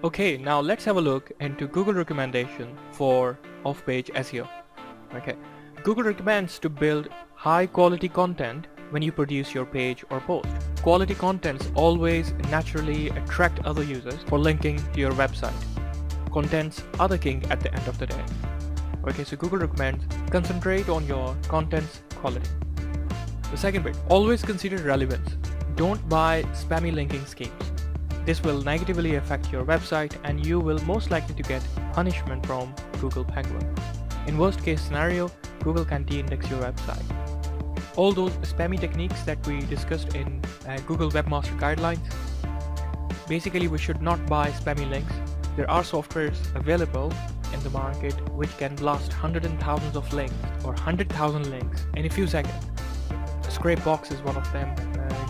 Okay, now let's have a look into Google recommendation for off-page SEO. Okay, Google recommends to build high quality content when you produce your page or post. Quality contents always naturally attract other users for linking to your website. Contents are the king at the end of the day. Okay, so Google recommends concentrate on your content's quality. The second bit, always consider relevance. Don't buy spammy linking schemes. This will negatively affect your website and you will most likely to get punishment from Google Penguin. In worst case scenario, Google can de-index your website. All those spammy techniques that we discussed in Google Webmaster Guidelines, basically we should not buy spammy links. There are softwares available in the market which can blast hundreds and thousands of links or 100,000 links in a few seconds. Scrapebox is one of them,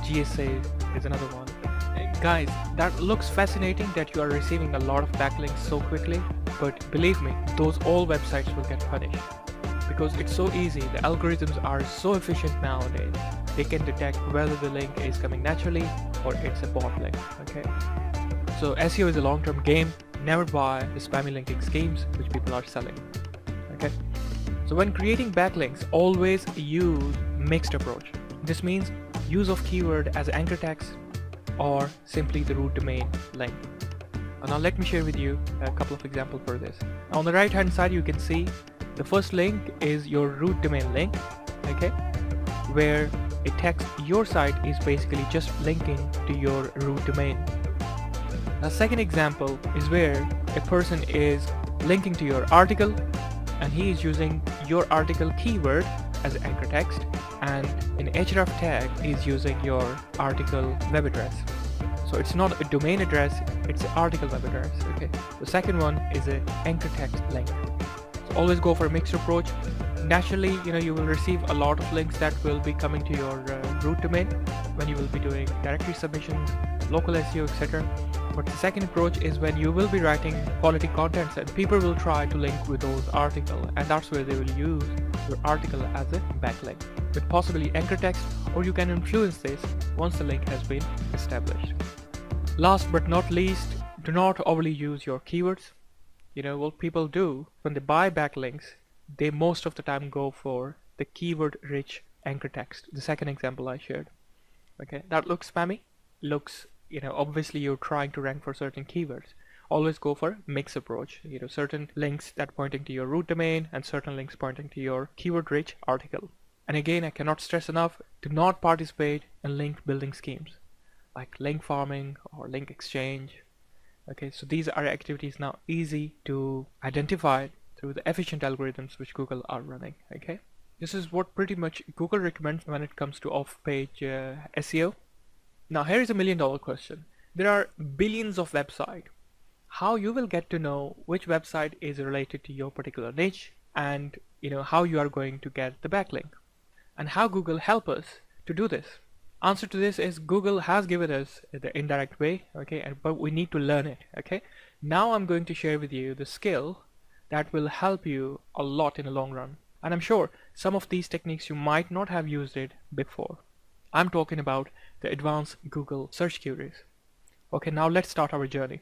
GSA is another one. Guys, that looks fascinating that you are receiving a lot of backlinks so quickly, but believe me, those all websites will get punished. Because it's so easy, the algorithms are so efficient nowadays, they can detect whether the link is coming naturally or it's a bot link, okay? So SEO is a long-term game, never buy the spammy linking schemes which people are selling, okay? So when creating backlinks, always use mixed approach. This means use of keyword as anchor text or simply the root domain link. Now let me share with you a couple of examples for this. On the right hand side you can see the first link is your root domain link, okay, where a text your site is basically just linking to your root domain. The second example is where a person is linking to your article and he is using your article keyword as anchor text, and in href tag is using your article web address. So it's not a domain address, it's an article web address, okay. The second one is an anchor text link. So always go for a mixed approach. Naturally, you will receive a lot of links that will be coming to your root domain when you will be doing directory submissions, local SEO, etc. But the second approach is when you will be writing quality contents and people will try to link with those articles, and that's where they will use your article as a backlink with possibly anchor text, or you can influence this once the link has been established. Last but not least, do not overly use your keywords. What people do when they buy backlinks, they most of the time go for the keyword rich anchor text, the second example I shared. Okay, that looks spammy, looks obviously you're trying to rank for certain keywords. Always go for mix approach, certain links that pointing to your root domain and certain links pointing to your keyword rich article. And again, I cannot stress enough, do not participate in link building schemes like link farming or link exchange. Okay, so these are activities now easy to identify through the efficient algorithms which Google are running. Okay, this is what pretty much Google recommends when it comes to off-page SEO. Now here is $1 million question. There are billions of websites. How you will get to know which website is related to your particular niche, and how you are going to get the backlink, and how Google help us to do this? Answer to this is Google has given us the indirect way, okay, but we need to learn it. Okay, now I'm going to share with you the skill that will help you a lot in the long run, and I'm sure some of these techniques you might not have used it before. I'm talking about the advanced Google search queries. Okay, now let's start our journey.